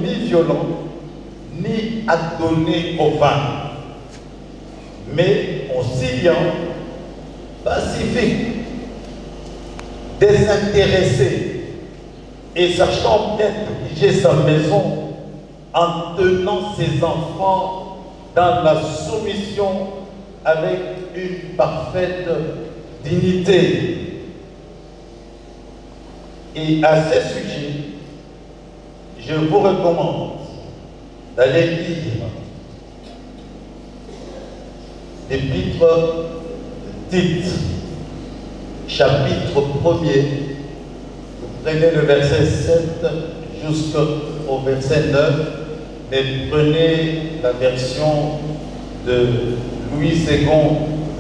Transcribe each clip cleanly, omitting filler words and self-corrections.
ni violent, ni adonné au vin, mais conciliant, pacifique, désintéressé et sachant bien diriger sa maison en tenant ses enfants dans la soumission avec une parfaite dignité. Et à ce sujet, je vous recommande d'aller lire l'épître Tite, chapitre 1er. Vous prenez le verset 7 jusqu'au verset 9, mais prenez la version de Louis II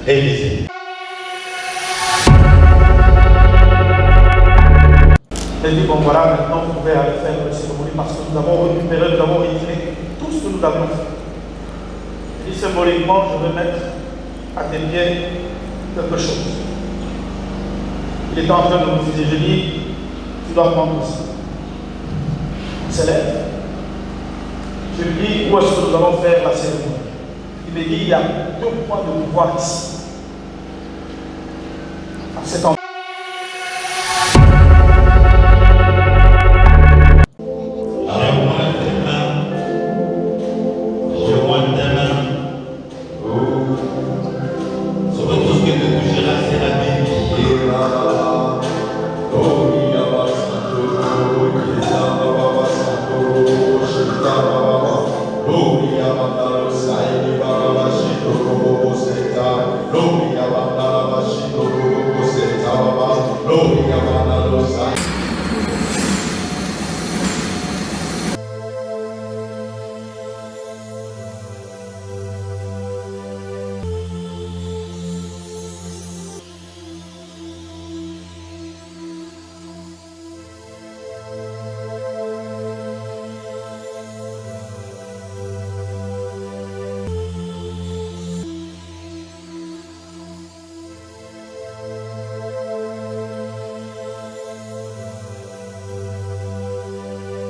révisée. Elle dit, bon voilà, maintenant vous pouvez aller faire le cérémonie parce que nous avons récupéré, nous avons retiré tout ce que nous avons fait. Et symboliquement, je vais mettre à tes pieds quelque chose. Il est en train de me dire, je dis, tu dois prendre ça. Il s'élève. Je lui dis, où est-ce que nous allons faire la cérémonie? Il me dit, il y a 2 points de pouvoir ici. À cet endroit.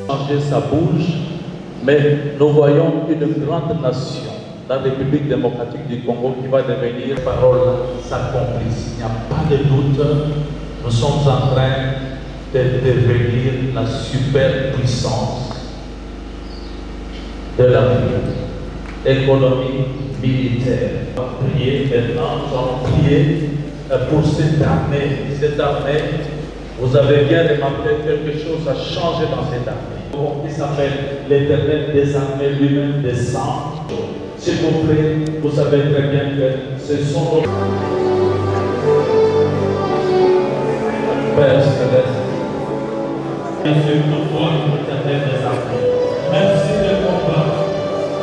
Changer sa bouche, mais nous voyons une grande nation, la République démocratique du Congo, qui va devenir, parole s'accomplisse. Il n'y a pas de doute, nous sommes en train de devenir la superpuissance de l'Afrique, économique, militaire. On va prier maintenant, nous allons prier pour cette armée. Cette armée, vous avez bien remarqué, quelque chose a changé dans cette armée. Qui s'appelle l'Éternel des armées, lui-même descend. S'il vous plaît, vous savez très bien que ce sont nos Père céleste. Merci pour toi, l'Éternel des armées. Merci de combattre.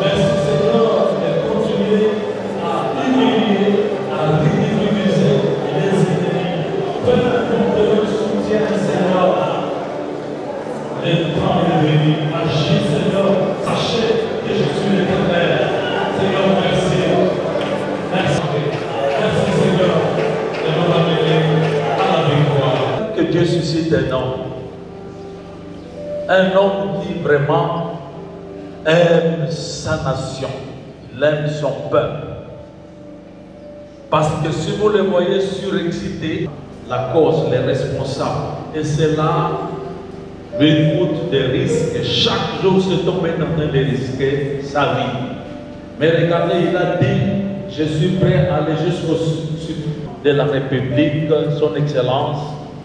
Merci Seigneur de continuer à humilier, à ridiculiser les ennemis. Père, nous te le soutien, Seigneur. Le temps est venu, agis Seigneur, sachez que je suis l'Éternel. Seigneur, merci. Merci. Merci Seigneur de nous amener à la victoire. Que Dieu suscite un homme qui vraiment aime sa nation, il aime son peuple. Parce que si vous le voyez surexcité, la cause, les responsables, et c'est là lui coûte des risques. Chaque jour, cet homme est en train de risquer sa vie. Mais regardez, il a dit, je suis prêt à aller jusqu'au sud de la République, son Excellence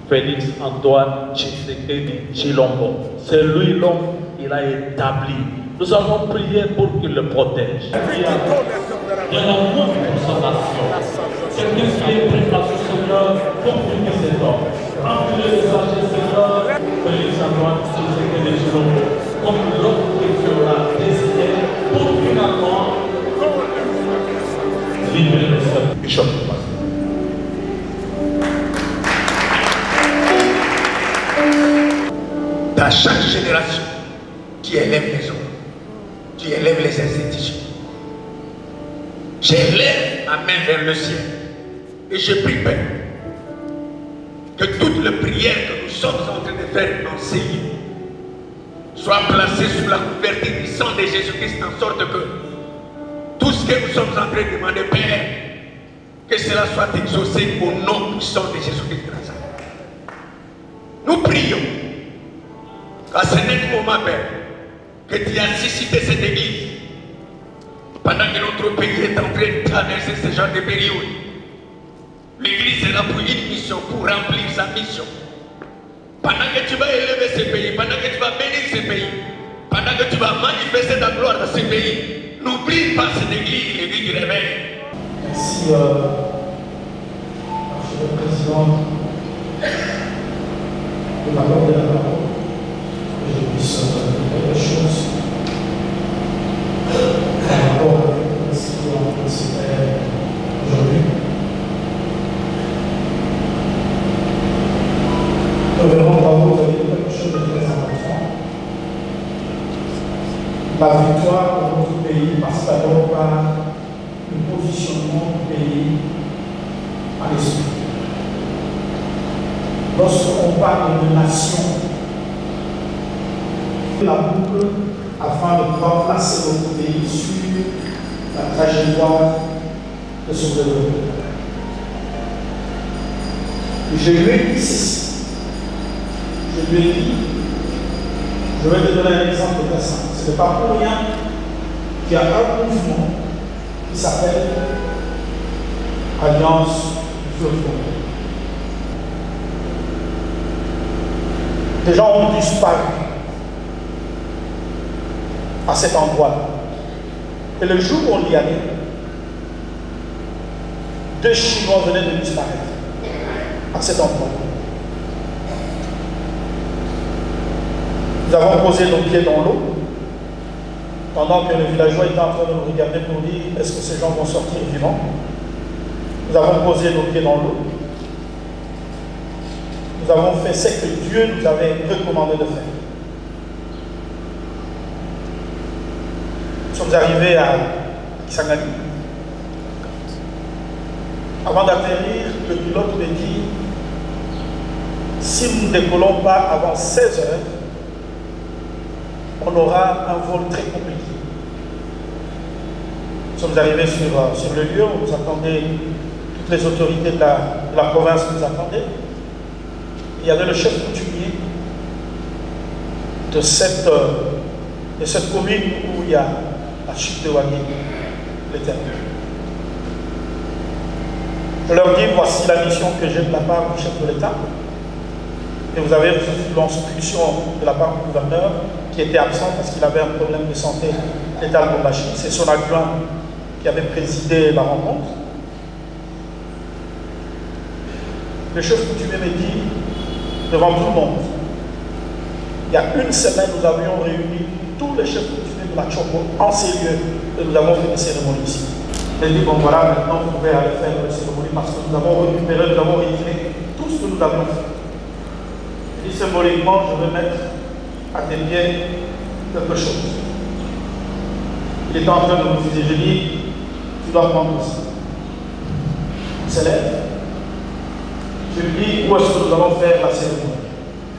Félix Antoine Tshisekedi Tshilombo. C'est lui l'homme qu'il a établi. Nous allons prier pour qu'il le protège. Il y a l'amour pour sa nation. C'est ce qui est pris par ce Seigneur pour punir cet homme. Remplis de sagesse, Seigneur, Félix Antoine Tshisekedi Tshilombo, comme l'homme que tu auras décidé pour finalement libérer ce bishop. Dans chaque génération, qui élève les hommes, qui élève les institutions, j'élève ma main vers le ciel et je prie, Père, que toutes les prières que nous sommes en train de faire dans ces lieux soient soit placé sous la couverture du sang de Jésus-Christ, en sorte que tout ce que nous sommes en train de demander, Père, que cela soit exaucé au nom puissant de Jésus-Christ de Nazareth. Nous prions qu'à ce net moment, Père, que tu as suscité cette église pendant que notre pays est en train de traverser ce genre de période. L'église est là pour une mission, pour remplir sa mission. Pendant que tu vas élever ce pays, pendant que tu vas bénir ce pays, pendant que tu vas manifester ta gloire dans ce pays, n'oublie pas cette église, l'église du réveil. Merci, Monsieur le Président, de m'accorder la parole, que je puisse dire quelque chose par rapport à ce qui est en train de se faire aujourd'hui. Révérend Bravo, vous avez dit quelque chose de très important. La victoire dans notre pays passe d'abord par le positionnement du pays à l'esprit. Lorsqu'on parle de nation, la boucle afin de pouvoir placer notre pays sur la trajectoire de son développement. Je lui ai dit ceci. Je lui ai dit, je vais te donner un exemple très simple. Ce n'est pas pour rien qu'il y a un mouvement qui s'appelle Alliance du Fleuve Congo. Des gens ont disparu à cet endroit-là. Et le jour où on y allait, 2 Chinois venaient de disparaître à cet endroit. Nous avons posé nos pieds dans l'eau, pendant que le villageois était en train de nous regarder pour dire est-ce que ces gens vont sortir vivants. Nous avons posé nos pieds dans l'eau. Nous avons fait ce que Dieu nous avait recommandé de faire. Nous sommes arrivés à Kisangani. Avant d'atterrir, le pilote me dit si nous ne décollons pas avant 16 heures, on aura un vol très compliqué. Nous sommes arrivés sur le lieu, on nous attendait, toutes les autorités de la province nous attendaient. Il y avait le chef coutumier de cette commune où il y a la chute de Wagé, l'Éternel. Je leur dis, voici la mission que j'ai de la part du chef de l'État. Et vous avez reçu l'instruction de la part du gouverneur qui était absent parce qu'il avait un problème de santé létal pour la Chine. C'est son adjoint qui avait présidé la rencontre. Le chef coutumier me dit, devant tout le monde, il y a une semaine, nous avions réuni tous les chefs coutumiers de la Tchoko en ces lieux et nous avons fait une cérémonie ici. J'ai dit, bon voilà, maintenant vous pouvez aller faire une cérémonie parce que nous avons récupéré, nous avons réuni tout ce que nous avions fait. Et symboliquement, je vais mettre à tes pieds quelque chose. Il était en train de me dire, je dis, tu dois prendre ça. Il se lève. Je lui dis, où est-ce que nous allons faire la cérémonie?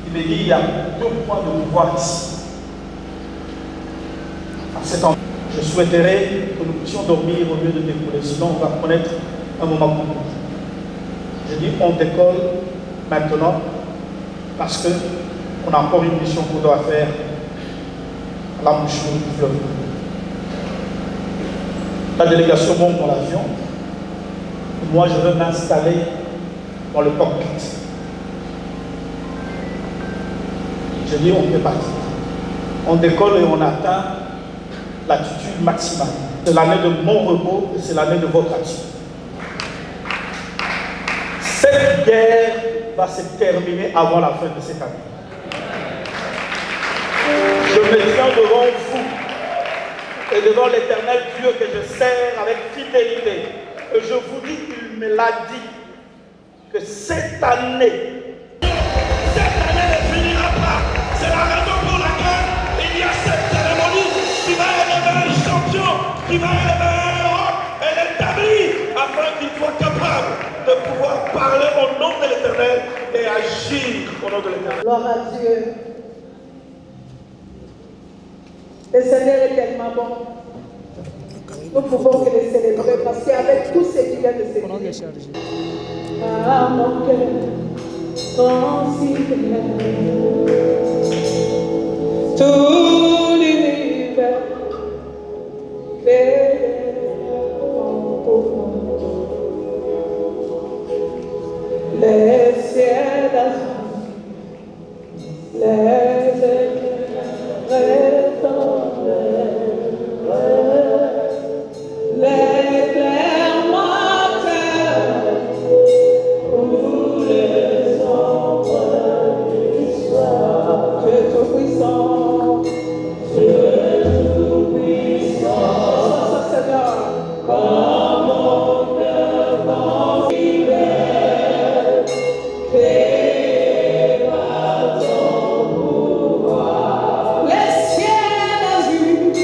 Il me dit, il y a 2 points de pouvoir ici. À cet endroit, je souhaiterais que nous puissions dormir au lieu de décoller, sinon on va connaître un moment compliqué. Je dis, on décolle maintenant parce qu'on a encore une mission qu'on doit faire à l'embouchure du fleuve. La délégation monte dans l'avion. Moi, je veux m'installer dans le cockpit. Je dis, on peut partir. On décolle et on atteint l'altitude maximale. C'est l'année de mon repos et c'est l'année de votre action. Cette guerre va se terminer avant la fin de cette année. Je me tiens devant vous et devant l'Éternel Dieu que je sers avec fidélité. Et je vous dis, il me l'a dit, que cette année ne finira pas. C'est la raison pour laquelle il y a cette cérémonie qui va élever un champion, qui va élever un héros et l'établir afin qu'il soit capable de pouvoir parler au nom de l'Éternel et agir au nom de l'Éternel. Gloire à Dieu. Le Seigneur est tellement bon. Nous pouvons que le célébrer parce qu'avec tout ce qu'il vient de se dire, ah mon cœur, considère tout l'univers fait pour nous. Les ciels d'azur, les éclairs l'éclair matin pour les ombres du soir. Dieu tout-puissant, Dieu tout-puissant, Seigneur, comme mon cœur considère que par ton pouvoir, les ciels d'azur,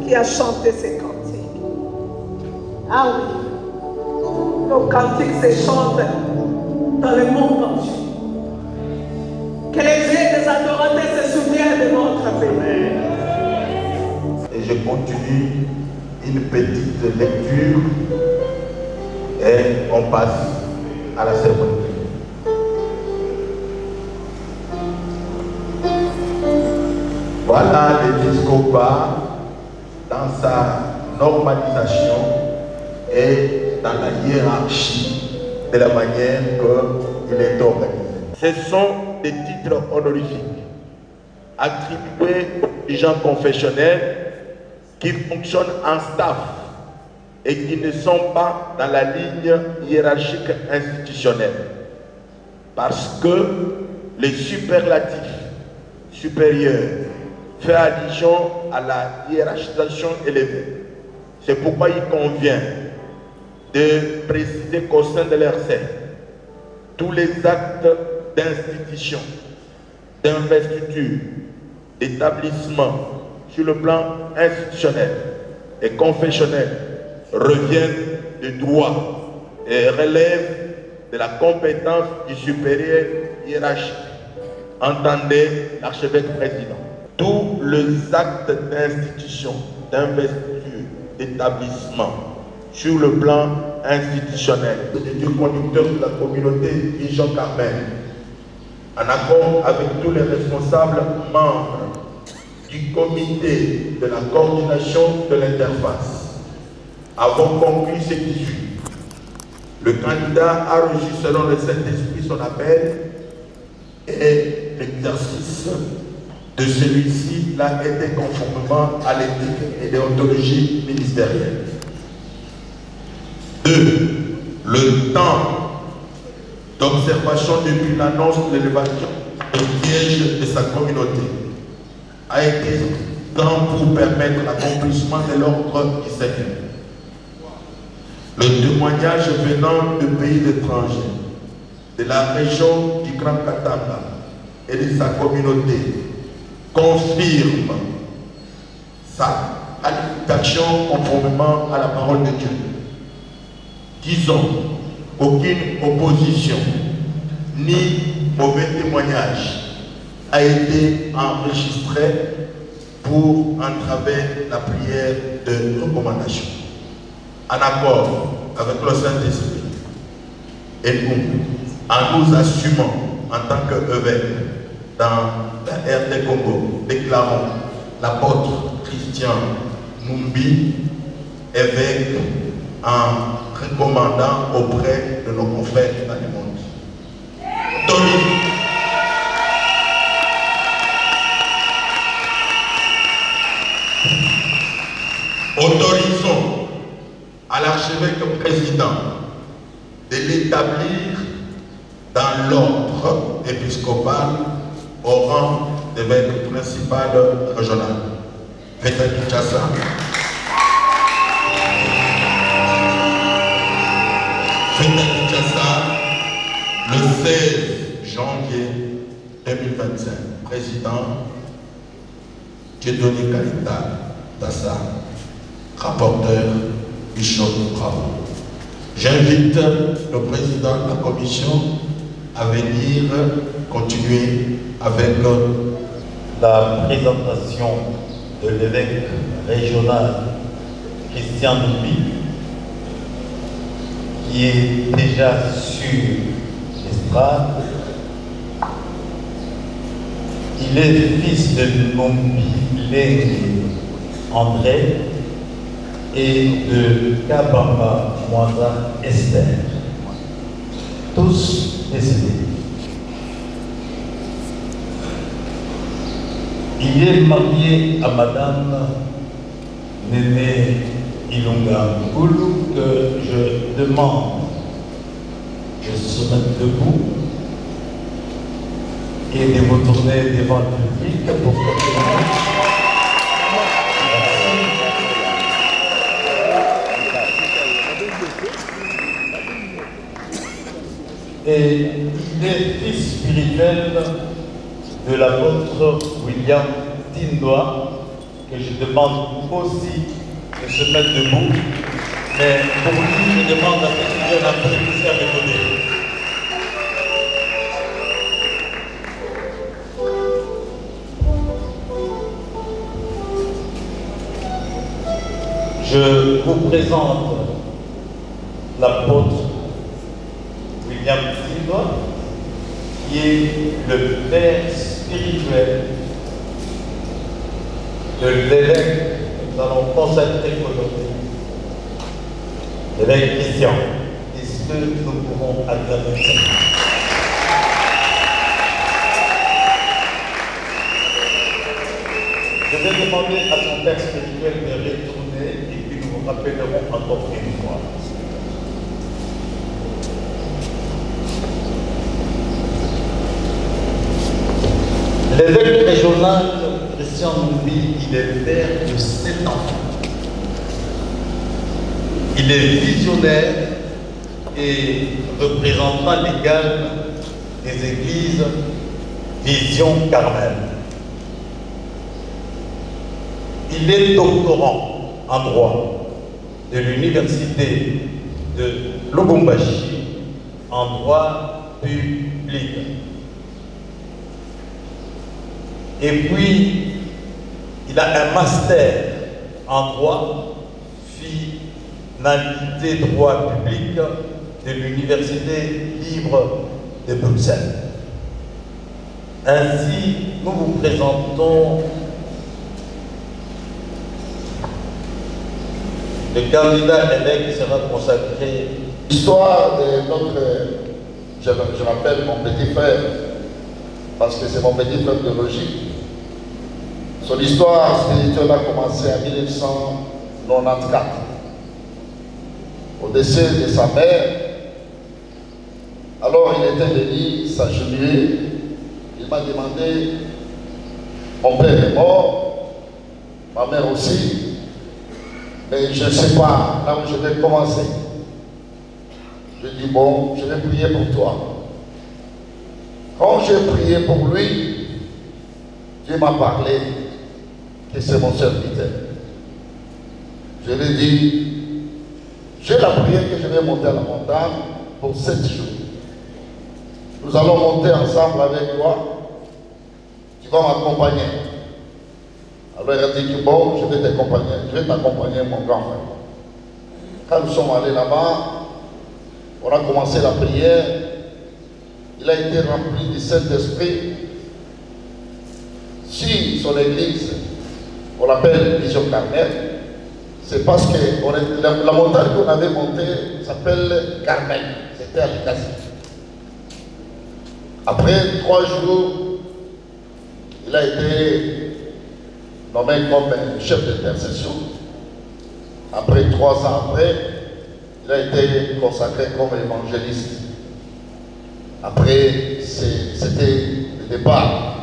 qui a chanté ces cantiques. Ah oui, nos cantiques se chantent dans le monde entier. Que les yeux des adorateurs se souviennent de notre pays. Et je continue une petite lecture et on passe à la cérémonie. Voilà l'épiscopat dans sa normalisation et dans la hiérarchie de la manière qu'il est organisé. Ce sont des titres honorifiques attribués aux gens confessionnels qui fonctionnent en staff et qui ne sont pas dans la ligne hiérarchique institutionnelle. Parce que les superlatifs supérieurs fait allusion à la hiérarchisation élevée. C'est pourquoi il convient de préciser qu'au sein de l'RC, tous les actes d'institution, d'investiture, d'établissement sur le plan institutionnel et confessionnel reviennent de droit et relèvent de la compétence du supérieur hiérarchique. Entendez l'archevêque président. Tous les actes d'institution, d'investiture, d'établissement sur le plan institutionnel, le Dieu conducteur de la communauté Jean Carmel, en accord avec tous les responsables membres du comité de la coordination de l'interface, avons conclu ce qui suit. Le candidat a reçu selon le Saint-Esprit son appel et l'exercice de celui-ci l'a été conformément à l'éthique et déontologie ministérielle. 2. Le temps d'observation depuis l'annonce de l'élévation du siège de sa communauté a été grand pour permettre l'accomplissement de l'ordre du Seigneur. Le témoignage venant de pays étrangers, de la région du Grand Katanga et de sa communauté confirme sa habilitation conformément à la parole de Dieu. Disons qu'aucune opposition ni mauvais témoignage a été enregistré pour entraver la prière de recommandation. En accord avec le Saint-Esprit et nous, en nous assumant en tant qu'évêque dans la RD Congo, déclarons l'apôtre Christian Numbi, évêque en recommandant auprès de nos confrères dans le monde. Autorisons à l'archevêque président de l'établir dans l'ordre épiscopal au rang d'évêque principal régional. Fête à Kinshasa. Fête à Kinshasa le 16 janvier 2025. Président Dieudonné Kalita Tassa, rapporteur Bishop Bravo. J'invite le président de la commission à venir continuer avec la présentation de l'évêque régional Christian Doubi, qui est déjà sur l'estrade. Il est fils de Nombilé André et de Kabamba Mwanda Esther, tous décédés. Il est marié à Madame Néné Ilunga Ngoulou, que je demande de se mettre debout et de vous tourner devant le public pour que et il est fils spirituel de l'apôtre William Tindoa, que je demande aussi de se mettre debout, mais pour lui, je demande à ce qu'il vienne un peu ici à mes côtés. Je vous présente l'apôtre William Tindoa, qui est le père spirituel de l'évêque que nous allons consacrer aujourd'hui, l'évêque Christian. Est-ce que nous pouvons acclamer ça? Je vais demander à son père spirituel de retourner et puis nous vous rappellerons encore une fois. L'évêque régional Christian Doubi, il est père de 7 enfants. Il est visionnaire et représentant légal des églises Vision Carmel. Il est doctorant en droit de l'université de Lubumbashi en droit public. Et puis, il a un master en droit, finalité droit public de l'Université libre de Bruxelles. Ainsi, nous vous présentons le candidat évêque qui sera consacré. L'histoire de notre, je l'appelle mon petit frère, parce que c'est mon petit frère biologique. Son histoire spirituelle a commencé en 1994. Au décès de sa mère, alors il était venu s'agenouiller. Il m'a demandé, mon père est mort, ma mère aussi, mais je ne sais pas là où je vais commencer. Je dis bon, je vais prier pour toi. Quand j'ai prié pour lui, Dieu m'a parlé que c'est mon serviteur. Je lui ai dit, j'ai la prière que je vais monter à la montagne pour 7 jours. Nous allons monter ensemble avec toi. Tu vas m'accompagner. Alors il a dit que bon, je vais t'accompagner mon grand frère. Quand nous sommes allés là-bas, on a commencé la prière. Il a été rempli du Saint-Esprit. Si son église, on l'appelle Vision Carmel, c'est parce que la montagne qu'on avait montée s'appelle Carmel. C'était à l'État. Après 3 jours, il a été nommé comme chef d'intercession. Après 3 ans après, il a été consacré comme évangéliste. Après, c'était le départ.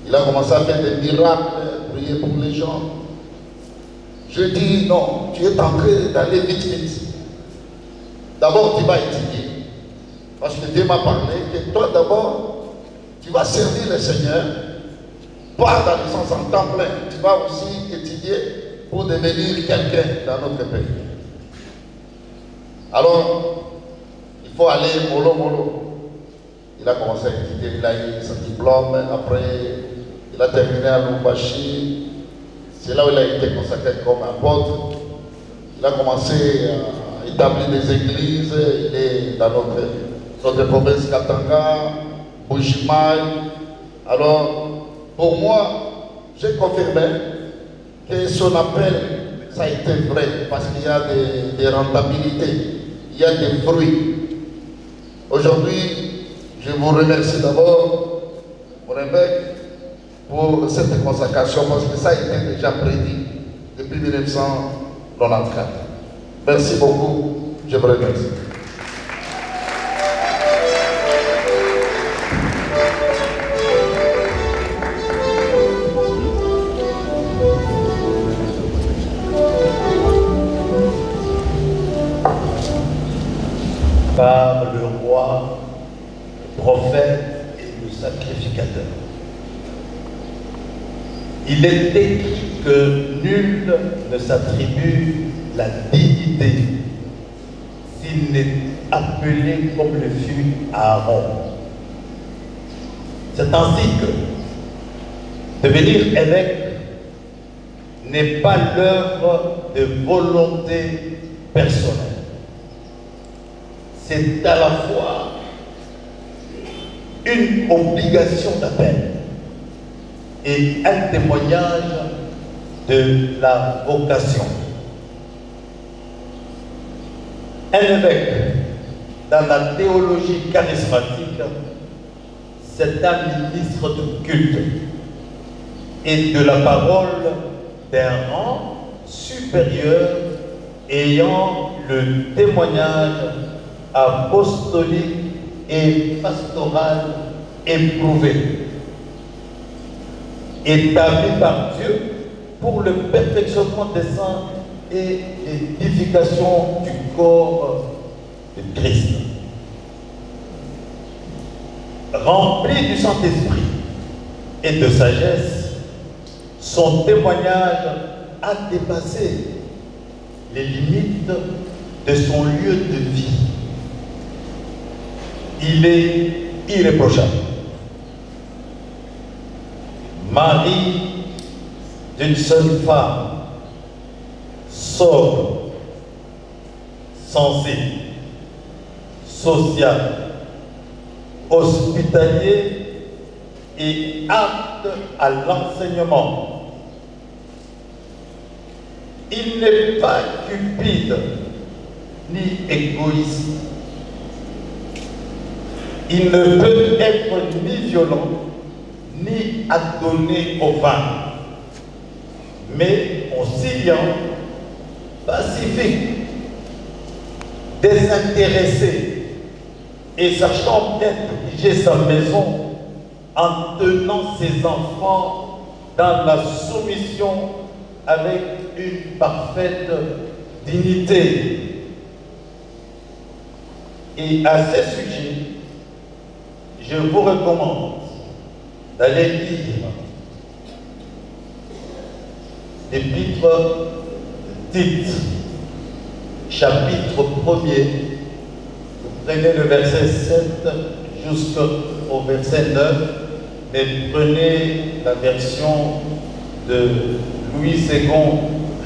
Il a commencé à faire des miracles, prier pour les gens. Je dis non, tu es en train d'aller vite. D'abord, tu vas étudier. Parce que Dieu m'a parlé que toi d'abord, tu vas servir le Seigneur. Pas dans le sens en temps plein. Tu vas aussi étudier pour devenir quelqu'un dans notre pays. Alors, il faut aller mollo. Il a commencé à étudier, il a eu son diplôme. Après, il a terminé à Lubumbashi. C'est là où il a été consacré comme apôtre. Il a commencé à établir des églises. Il est dans notre province Katanga, Bushimai. Alors, pour moi, j'ai confirmé que son appel, ça a été vrai, parce qu'il y a des rentabilités, il y a des fruits. Aujourd'hui, je vous remercie d'abord, mon évêque, pour cette consacration, parce que ça a été déjà prédit depuis 1994. Merci beaucoup, je vous remercie. Par le roi, le prophète et le sacrificateur. Il est écrit que nul ne s'attribue la dignité s'il n'est appelé comme le fut Aaron. C'est ainsi que devenir évêque n'est pas l'œuvre de volonté personnelle. C'est à la fois une obligation d'appel et un témoignage de la vocation. Un évêque, dans la théologie charismatique, c'est un ministre de culte et de la parole d'un rang supérieur ayant le témoignage apostolique et pastoral éprouvé, établi par Dieu pour le perfectionnement des saints et l'édification du corps de Christ. Rempli du Saint-Esprit et de sagesse, son témoignage a dépassé les limites de son lieu de vie. Il est irréprochable. Mari d'une seule femme, sobre, sensé, social, hospitalier et apte à l'enseignement. Il n'est pas cupide ni égoïste. Il ne peut être ni violent, ni adonné au vin, mais conciliant, pacifique, désintéressé et sachant bien diriger sa maison en tenant ses enfants dans la soumission avec une parfaite dignité. Et à ce sujet, je vous recommande d'aller lire l'épître Tite, chapitre 1er. Vous prenez le verset 7 jusqu'au verset 9, mais prenez la version de Louis II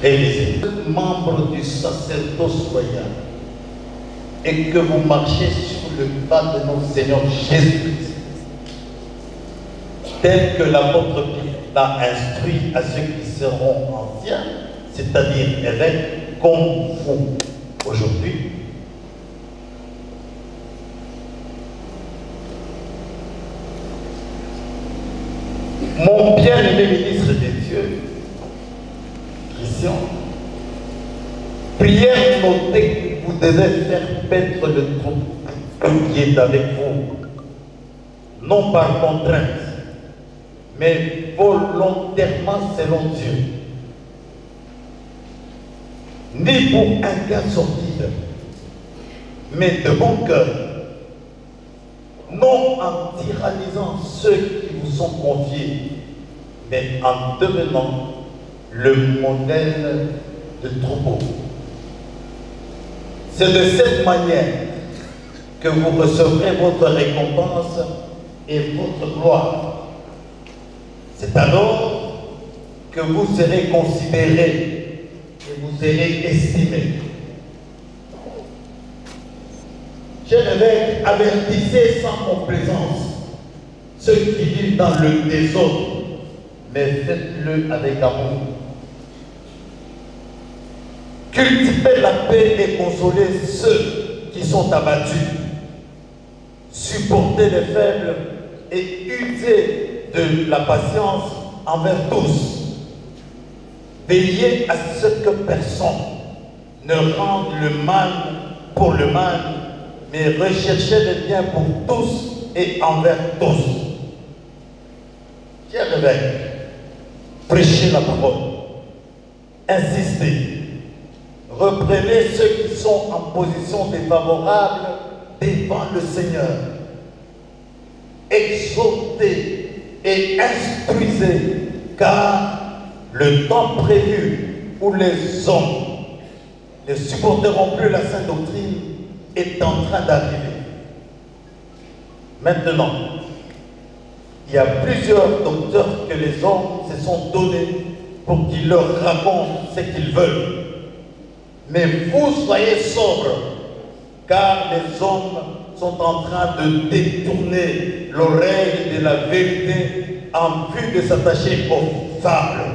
révisée. Membre du sacerdoce royal, et que vous marchez sur le pas de notre Seigneur Jésus-Christ, tel que l'apôtre Pierre l'a instruit à ceux qui seront anciens, c'est-à-dire évêque comme vous aujourd'hui. Mon bien-aimé ministre des Dieux, Christian, prière notée que vous devez faire paître le troupeau qui est avec vous, non par contrainte, mais volontairement selon Dieu. Ni pour un cas sordide, mais de bon cœur, non en tyrannisant ceux qui vous sont confiés, mais en devenant le modèle de troupeau. C'est de cette manière que vous recevrez votre récompense et votre gloire. C'est alors que vous serez considérés et vous serez estimés. Cher évêque, avertissez sans complaisance ceux qui vivent dans le désordre, mais faites-le avec amour. Cultivez la paix et consolez ceux qui sont abattus. Supportez les faibles et usez de la patience envers tous. Veillez à ce que personne ne rende le mal pour le mal, mais recherchez le bien pour tous et envers tous. Cher évêque, prêchez la parole, insistez, reprenez ceux qui sont en position défavorable devant le Seigneur, exhortez et instruisez, car le temps prévu où les hommes ne supporteront plus la sainte doctrine est en train d'arriver. Maintenant, il y a plusieurs docteurs que les hommes se sont donnés pour qu'ils leur racontent ce qu'ils veulent. Mais vous soyez sobres, car les hommes sont en train de détourner l'oreille de la vérité en vue de s'attacher aux fables.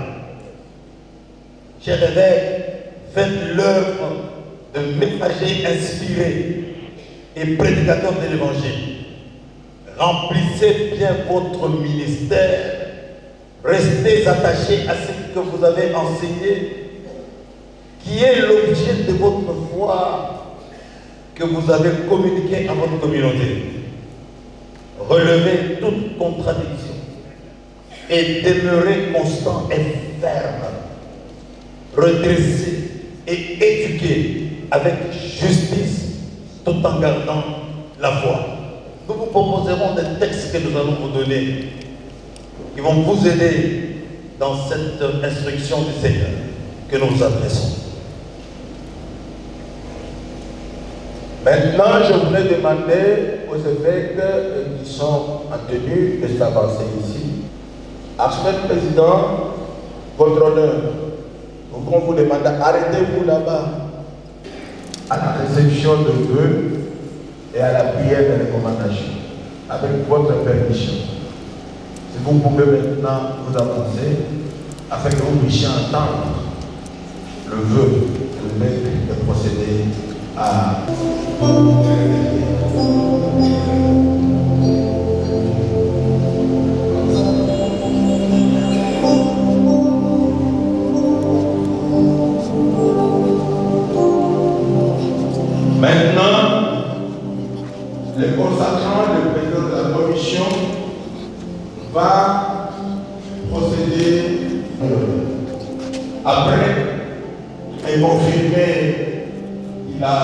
Chers évêques, faites l'œuvre de messagers inspirés et prédicateurs de l'Évangile. Remplissez bien votre ministère, restez attachés à ce que vous avez enseigné, qui est l'objet de votre foi que vous avez communiqué à votre communauté. Relevez toute contradiction et demeurez constant et ferme. Redressez et éduquez avec justice tout en gardant la foi. Nous vous proposerons des textes que nous allons vous donner qui vont vous aider dans cette instruction du Seigneur que nous vous adressons. Maintenant, je voudrais demander aux évêques qui sont en tenue de s'avancer ici. Archevêque président, votre honneur, on vous demande, arrêtez-vous là-bas à la réception de vœux et à la prière de recommandation, avec votre permission. Si vous pouvez maintenant vous avancer, afin que vous puissiez entendre le vœu de l'évêque de procéder à... Maintenant, le consacrant, le président de la commission, va procéder après et confirmer qu'il a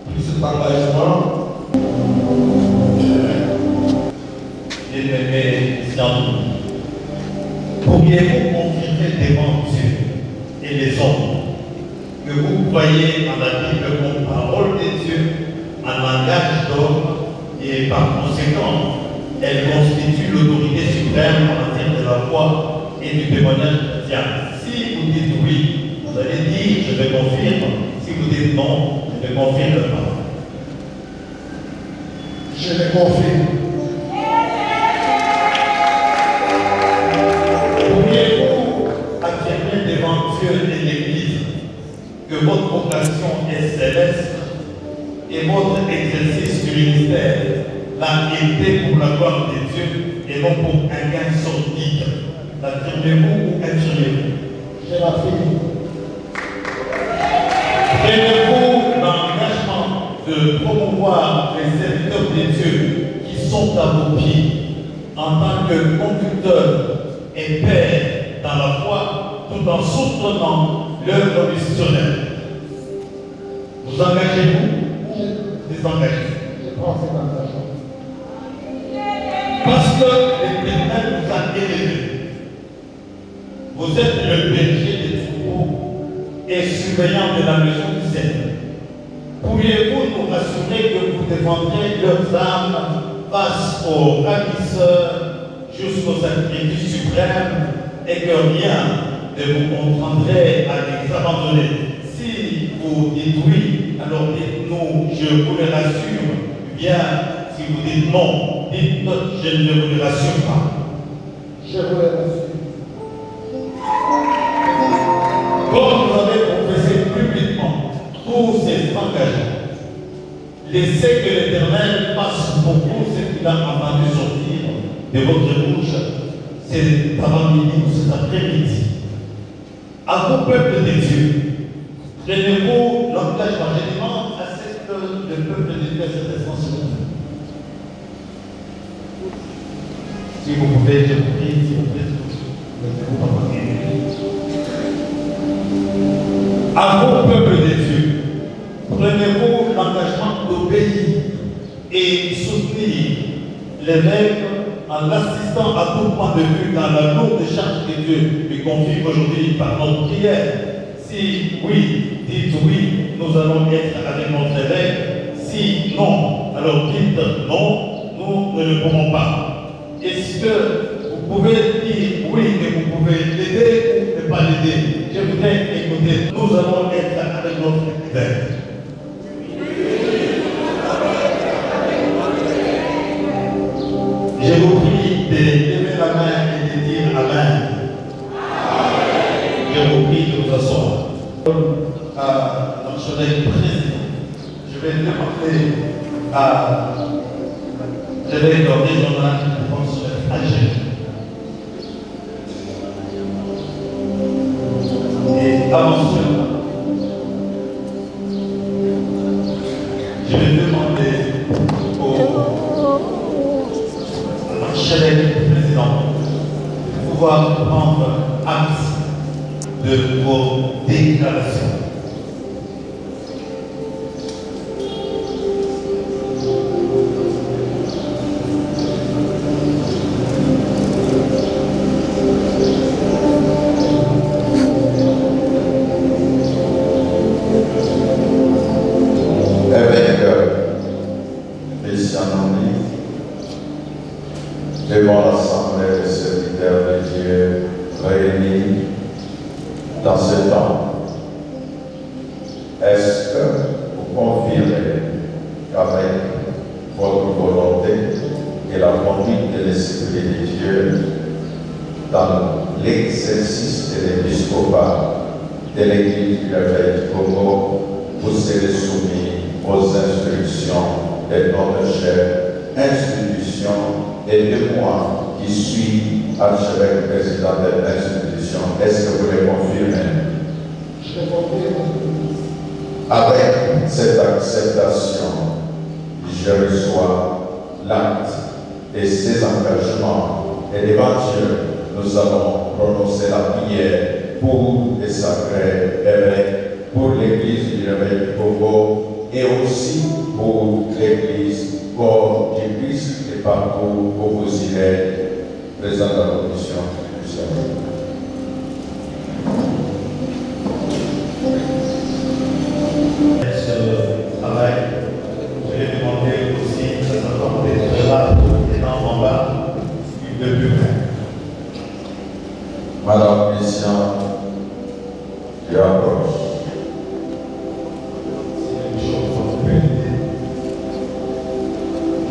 pris cet engagement. Bien-aimé Christian, pourriez-vous confirmer devant Dieu et les hommes que vous croyez en la Bible comme parole de Dieu, en langage d'homme, et par conséquent, elle constitue l'autorité suprême en matière de la foi et du témoignage chrétien? Si vous dites oui, vous allez dire je le confirme. Si vous dites non, je ne confirme pas. Je le confirme. Pourriez-vous affirmer devant Dieu et l'Église que votre vocation est céleste et votre exercice du ministère l'a été pour la gloire de Dieu et non pour un gain sordide. L'affirmez-vous ou affirmez-vous? Je l'affirme. Prenez-vous l'engagement de promouvoir les serviteurs de Dieu qui sont à vos pieds en tant que conducteurs et pères dans la foi, tout en soutenant l'œuvre missionnelle. Vous engagez-vous ou désengagez? Je prends cet engagement. Parce que l'Éternel vous a élevés. Vous êtes le berger des troupeaux et surveillant de la maison du Seigneur. Pourriez-vous nous rassurer que vous défendrez leurs âmes face aux ravisseurs jusqu'au sacrifice suprême et que rien ne vous contraindrait à les abandonner? Si vous dites oui, alors dites-nous, je vous le rassure. Bien, si vous dites non, dites je ne vous le rassure pas. Je vous le rassure. Comme vous avez professé publiquement tous ces engagements, laissez que l'Éternel fasse pour vous ce qu'il a entendu sortir de votre bouche cet avant-midi ou cet après-midi. À vous, peuple de Dieu, prenez-vous l'engagement. Je demande à ce que le peuple de Dieu ait cette responsabilité. Si vous pouvez, je vous prie, si vous plaît, à vous, peuple de Dieu, prenez-vous l'engagement d'obéir et soutenir l'évêque en l'assistant à tout point de vue dans la lourde charge que Dieu lui confie aujourd'hui par notre prière. Si oui, dites oui, nous allons être avec notre évêque. Si non, alors dites non, nous ne le pourrons pas. Est-ce que vous pouvez dire oui, que vous pouvez l'aider ou ne pas l'aider? Je voudrais écouter. Nous allons être avec notre évêque. Je vous prie de lever la main et de dire Amen. Je vous prie de vous asseoir. À notre président, je vais demander à l'évêque régional de France Alger. Et avant cela, je vais demander au archevêque président de pouvoir prendre acte de vos déclarations. Devant l'Assemblée des serviteurs de Dieu réunis dans ce temps, est-ce que vous confirmez qu'avec votre volonté et la conduite de l'Esprit de Dieu dans l'exercice de l'épiscopat de l'Église du Réveil du Congo, vous serez soumis aux instructions de notre chef institution et de moi qui suis archevêque président de l'institution. Est-ce que vous le confirmez? Je le confirme. Avec cette acceptation, je reçois l'acte de ces engagements et devant Dieu, nous allons prononcer la prière pour les sacrés évêques, pour l'Église du Réveil du Congo et aussi pour l'Église corps du Christ et partout où vous irez, présent à la commission du Seigneur. Ce travail, je vais demander aussi à sa forme d'être là et dans en bas, de plus près. Madame Christian, tu approches.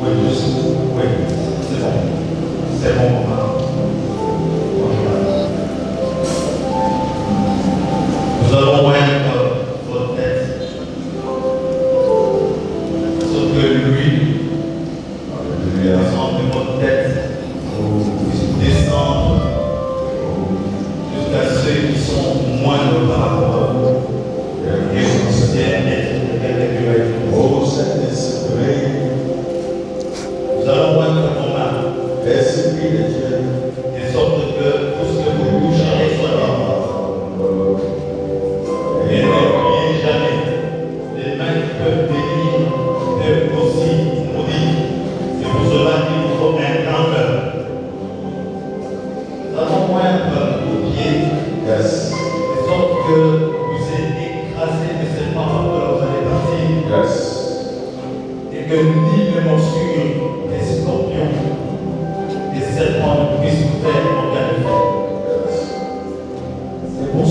Oui, c'est bon.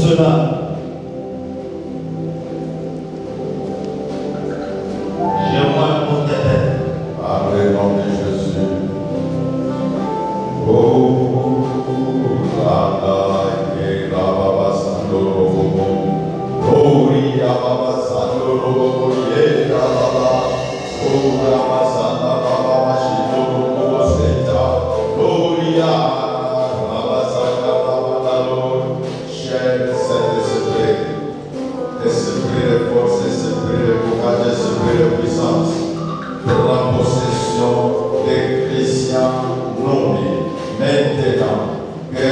cela, j'aimerais mon Père. Par le nom de Jésus. Oh, Rada, Baba Sandoro, Gloria Baba Sandoro, Yega Baba, Oh Rama Sanda Baba Shidoro, Seta, Gloria Baba Sanda Baba Lord, Cher Saint-Esprit, Esprit de force, Esprit de courage, Esprit de puissance, pour la possession des chrétiens nommés maintenant que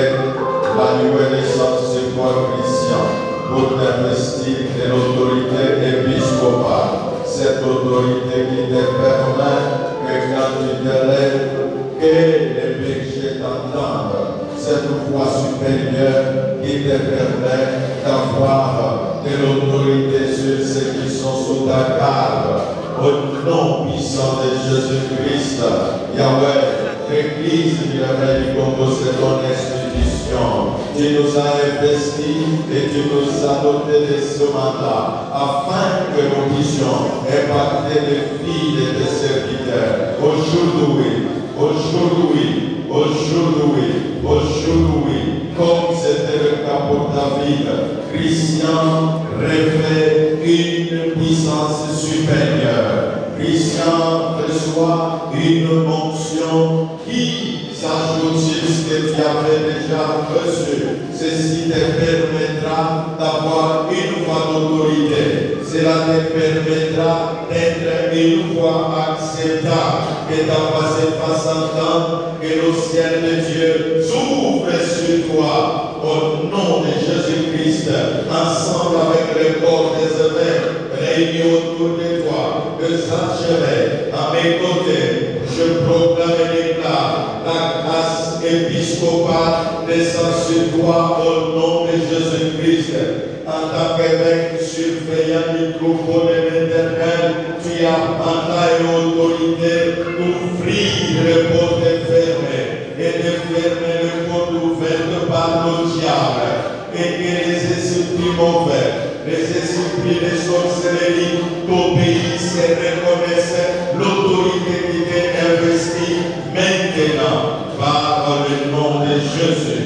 la nouvelle naissance se voit chrétien pour t'investir de l'autorité épiscopale, cette autorité qui te permet que quand tu te lèves, que les péchés t'entendent, cette voix supérieure qui te permet d'avoir de l'autorité sur ceux qui sont sous ta garde. Au nom puissant de Jésus-Christ, Yahweh, l'Église du Réveil du Congo, c'est ton institution. Tu nous as investis et tu nous as dotés de ce mandat afin que nous puissions impacter les filles et les serviteurs. Aujourd'hui, comme c'était le cas pour David, Christian revêt une puissance supérieure. Christian reçoit une onction qui s'ajoute sur ce que tu avais déjà reçu. Ceci te permettra d'avoir une voix d'autorité. Cela te permettra d'être une voix acceptable, que ta voix se fasse entendre, que le ciel de Dieu s'ouvre sur toi. Au nom de Jésus-Christ, ensemble avec le corps des évêques réunis autour de toi, que sacherai à mes côtés, je proclame et déclare la grâce épiscopale descend sur toi au nom de Jésus-Christ. En tant qu'évêque surveillant du troupeau de l'Éternel, tu as mandat et autorité d'ouvrir les portes fermées et de fermer les portes ouvertes par le diable. Et que les esprits mauvais, les esprits de sorcellerie t'obéissent et reconnaissent l'autorité qui t'est investie maintenant par le nom de Jésus.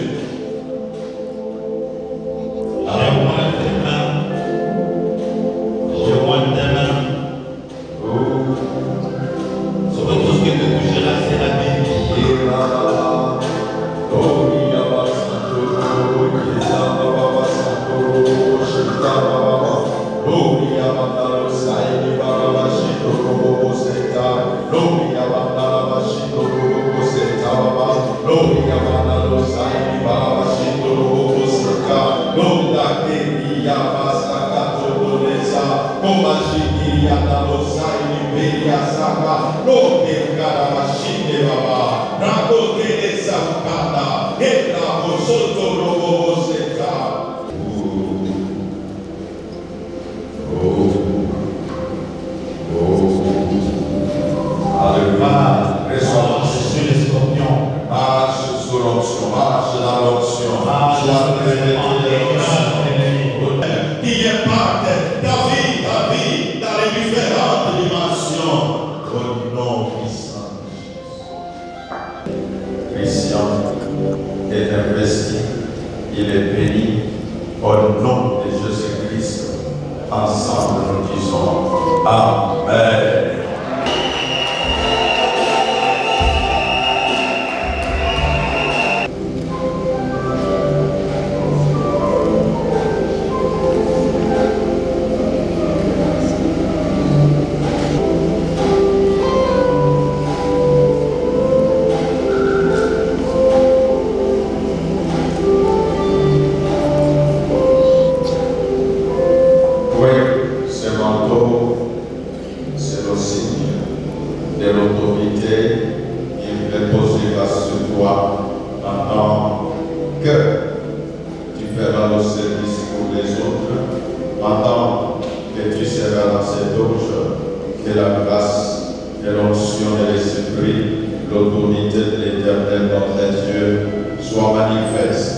L'autorité de l'Éternel notre Dieu soit manifeste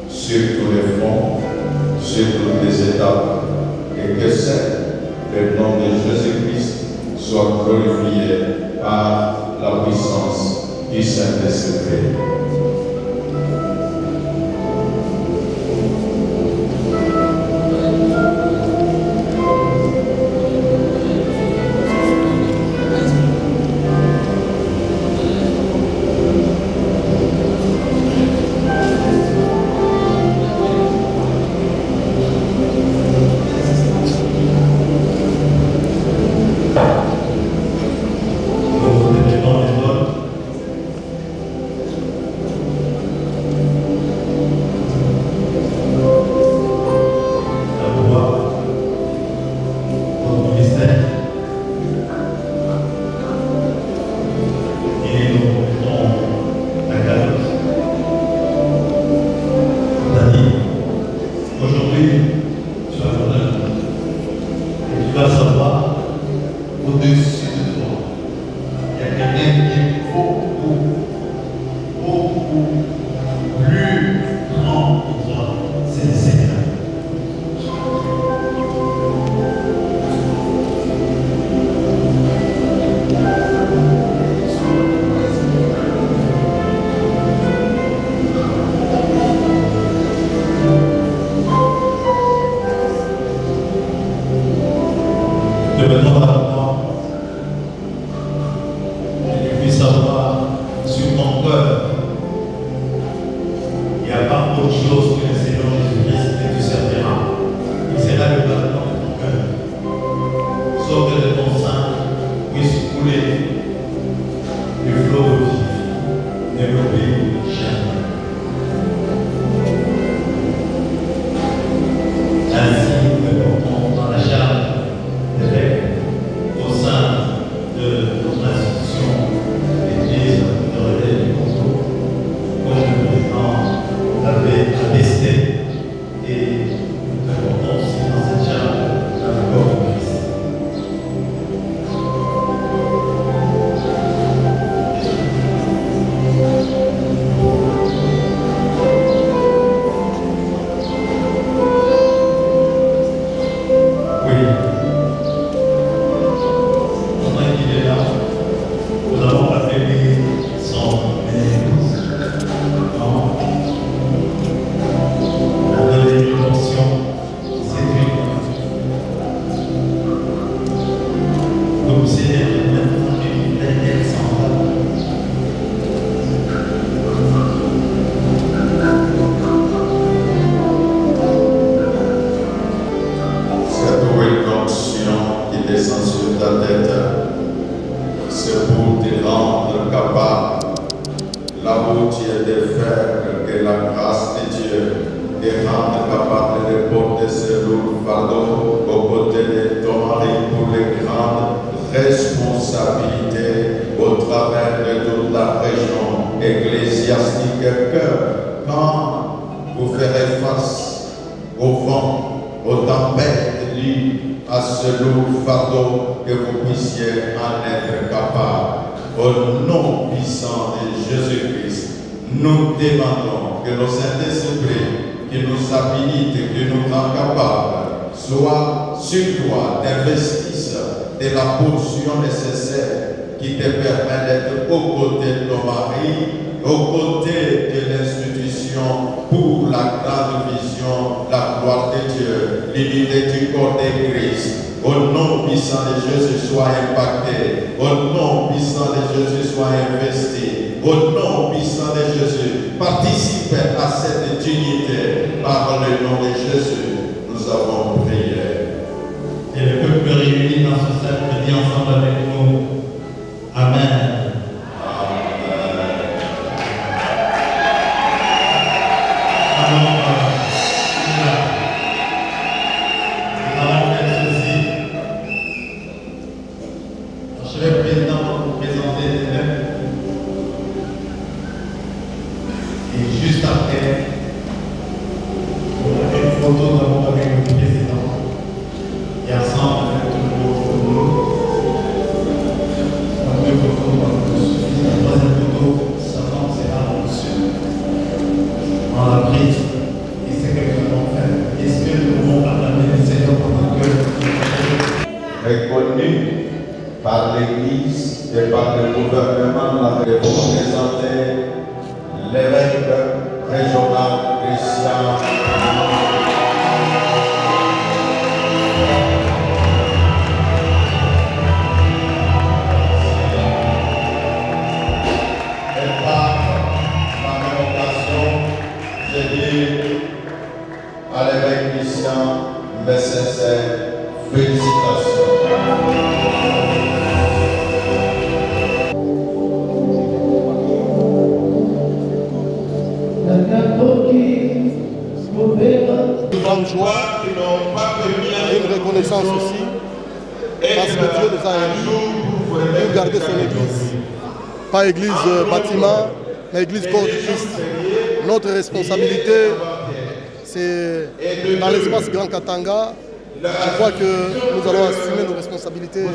sur tous les fronts. font sur toutes les étapes et que le nom de Jésus-Christ soit glorifié par la puissance du Saint-Esprit. On a pris, et c'est quelqu'un par l'Église et par le gouvernement de représenter l'évêque régional Christian. Et par la même occasion, je dis à l'évêque Christian mes sincères félicitations. Une grande joie et une reconnaissance aussi, parce que Dieu nous a élis pour garder son église. Pas église bâtiment, mais église corps du Christ. Notre responsabilité, c'est dans l'espace Grand Katanga. Je crois que nous allons assumer nos responsabilités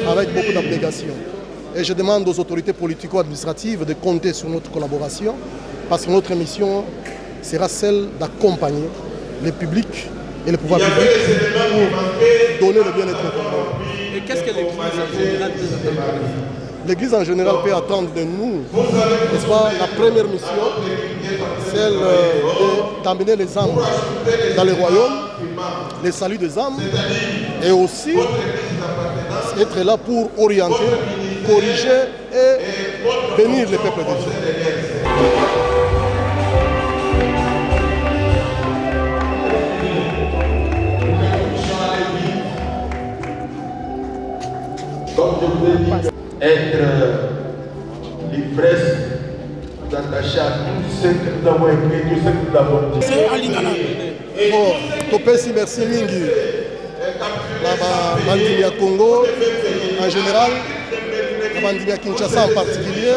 avec beaucoup d'abnégation. Et je demande aux autorités politico-administratives de compter sur notre collaboration, parce que notre mission sera celle d'accompagner les publics et les pouvoirs publics pour donner le bien-être au Congo. Et qu'est-ce que l'Église en général peut attendre? L'Église en général peut attendre de nous, n'est-ce pas, la première mission, celle d'amener les âmes dans les royaumes, le salut des âmes, et aussi être là pour orienter, corriger et bénir les peuples de Dieu. Comme je vous ai dit, être l'ivresse, vous attacher à tout ce que nous avons écrit, tout ce que nous avons dit. C'est Alingala. Bon, Topesi, merci Mingi. La bandine à Congo, en général, la bandine à Kinshasa en particulier,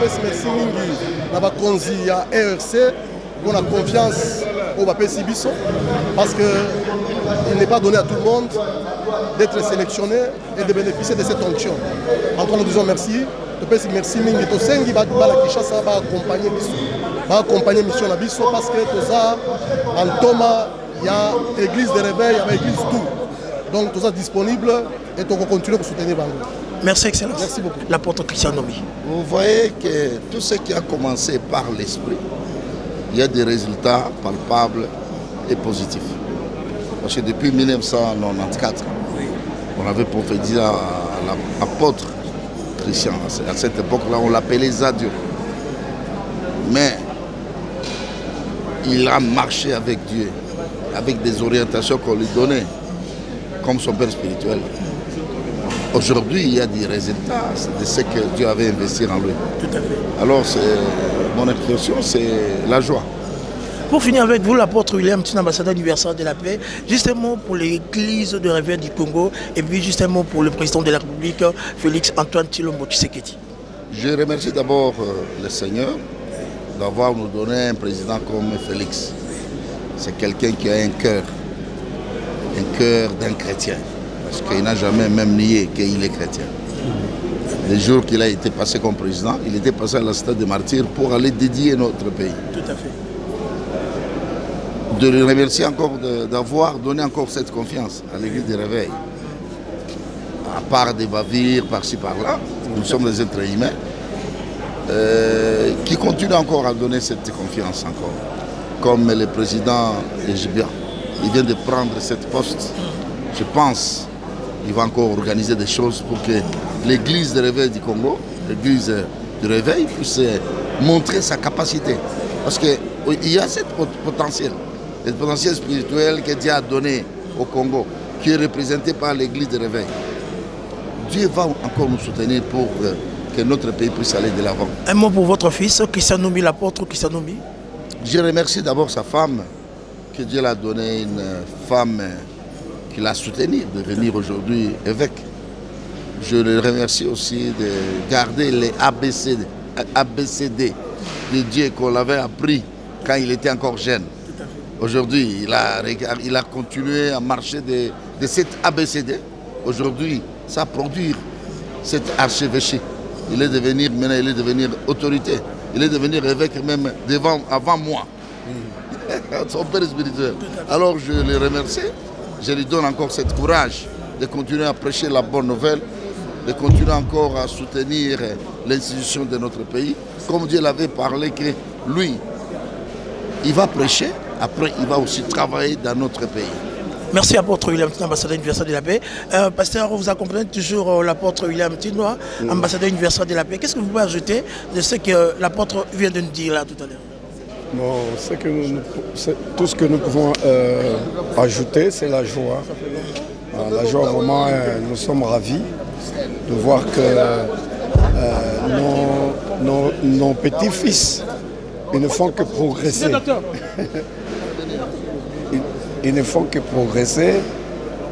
Topesi, merci Mingi. La Bakonzi à ERC, on a confiance au Bapesi Bisso, parce qu'il n'est pas donné à tout le monde d'être sélectionné et de bénéficier de cette onction. En tout cas, nous disons merci. Merci Mingi. Tosengi Bala Kinshasa va accompagner mission na biso parce que tout ça, en Thomas, il y a l'église de réveil, il y a l'église tout. Donc tout ça disponible et on va continuer pour soutenir Bango. Merci, Excellence. Merci beaucoup. L'apôtre Christian Nomi. Vous voyez que tout ce qui a commencé par l'esprit, il y a des résultats palpables et positifs. Parce que depuis 1994, on avait prophétisé à l'apôtre Christian. À cette époque-là, on l'appelait Zadio. Mais il a marché avec Dieu, avec des orientations qu'on lui donnait, comme son père spirituel. Aujourd'hui, il y a des résultats de ce que Dieu avait investi en lui. Tout à fait. Alors, mon expression, c'est la joie. Pour finir avec vous, l'apôtre William Tin, ambassadeur universel de la paix, justement pour l'église de réveil du Congo et puis justement pour le président de la République, Félix Antoine Tshilombo Tshisekedi. Je remercie d'abord le Seigneur d'avoir nous donné un président comme Félix. C'est quelqu'un qui a un cœur d'un chrétien, parce qu'il n'a jamais même nié qu'il est chrétien. Les jours qu'il a été passé comme président, il était passé à la Cité des Martyrs pour aller dédier notre pays. Tout à fait. De le remercier encore d'avoir donné encore cette confiance à l'église des réveils. À part des bavires par-ci par-là, nous sommes des êtres humains qui continuent encore à donner cette confiance encore. Comme le président égyptien, il vient de prendre cette poste. Je pense qu'il va encore organiser des choses pour que l'église des réveils du Congo, l'église du réveil, puisse montrer sa capacité. Parce qu'il y a ce potentiel. Le potentiel spirituel que Dieu a donné au Congo, qui est représenté par l'église de réveil. Dieu va encore nous soutenir pour que notre pays puisse aller de l'avant. Un mot pour votre fils, Christian Nomi, l'apôtre Christian Nomi. Je remercie d'abord sa femme, que Dieu l'a donné une femme qui l'a soutenu de venir aujourd'hui évêque. Je le remercie aussi de garder les ABCD de Dieu qu'on l'avait appris quand il était encore jeune. Aujourd'hui, il a continué à marcher de cette ABCD. Aujourd'hui, ça produit cet archevêché. Il est devenu, maintenant, il est devenu autorité. Il est devenu évêque même avant moi. Son père spirituel. Alors je le remercie. Je lui donne encore ce courage de continuer à prêcher la bonne nouvelle de continuer encore à soutenir l'institution de notre pays. Comme Dieu l'avait parlé, que lui, il va prêcher, après il va aussi travailler dans notre pays. Merci apôtre William Tindwa, ambassadeur universel de la paix. Pasteur, vous accompagnez toujours l'apôtre William Tindwa, ambassadeur universel de la paix. Qu'est-ce que vous pouvez ajouter de ce que l'apôtre vient de nous dire là tout à l'heure? Bon, tout ce que nous pouvons ajouter, c'est la joie. La joie, vraiment, nous sommes ravis de voir que nos petits-fils, ils ne font que progresser. Ils ne font que progresser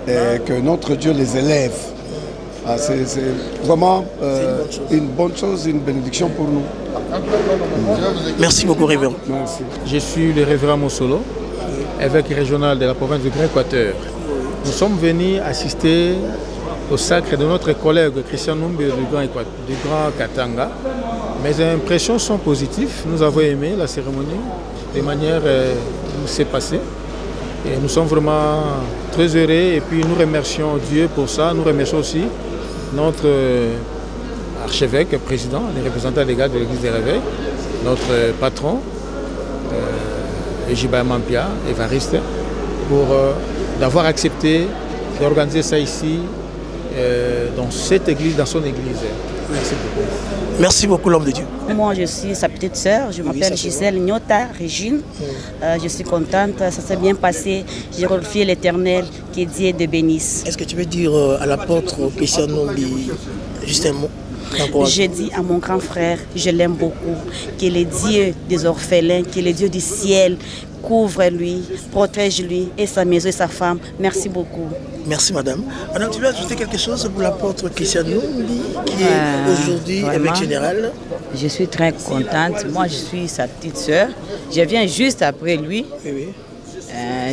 et que notre Dieu les élève. C'est vraiment une bonne chose, une bénédiction pour nous. Merci beaucoup, révérend. Merci. Je suis le révérend Mossolo, évêque régional de la province du Grand Équateur. Nous sommes venus assister au sacre de notre collègue Christian Numbi du Grand Katanga. Mes impressions sont positives. Nous avons aimé la cérémonie de manière où c'est passé. Et nous sommes vraiment très heureux et puis nous remercions Dieu pour ça. Nous remercions aussi notre archevêque, président, les représentants légaux de l'église des Réveils, notre patron, Ejiba Mampia, Évariste, pour d'avoir accepté d'organiser ça ici, dans cette église, dans son église. Merci beaucoup. Merci beaucoup, l'homme de Dieu. Moi, je suis sa petite sœur. Je m'appelle Gisèle Nyota Régine. Je suis contente. Ça s'est bien passé. J'ai remercié l'Éternel. Que Dieu te bénisse. Est-ce que tu veux dire à l'apôtre Christian Numbi juste un mot? J'ai dit à mon grand frère, je l'aime beaucoup, que le Dieu des orphelins, que le Dieu du ciel couvre-lui, protège-lui et sa maison et sa femme. Merci beaucoup. Merci madame. Madame, tu veux ajouter quelque chose pour l'apôtre Christian Numbi qui est aujourd'hui évêque général? Je suis très contente. Moi, je suis sa petite sœur. Je viens juste après lui. Oui.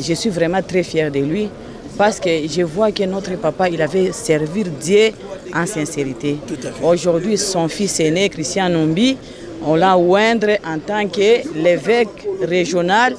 Je suis vraiment très fière de lui parce que je vois que notre papa, il avait servi Dieu en sincérité. Aujourd'hui, son fils aîné, Christian Numbi, on l'a oindre en tant que l'évêque régional.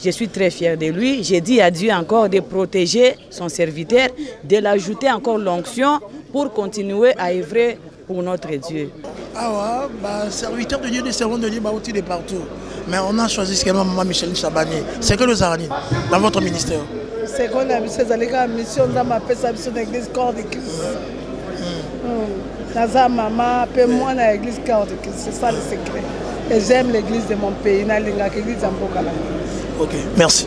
Je suis très fière de lui. J'ai dit à Dieu encore de protéger son serviteur, de l'ajouter encore l'onction pour continuer à œuvrer pour notre Dieu. Ah ouais, serviteur de Dieu, des servants de Dieu, aussi de partout. Mais on a choisi ce que Maman Micheline Chabani. C'est que nous avons dans votre ministère. C'est qu'on a mis ces mission dans ma mission d'église corps de Christ. Dans maman, moi dans l'église corps de Christ. C'est ça le secret. Et j'aime l'église de mon pays, dans l'église d'Ambokala. Ok, merci.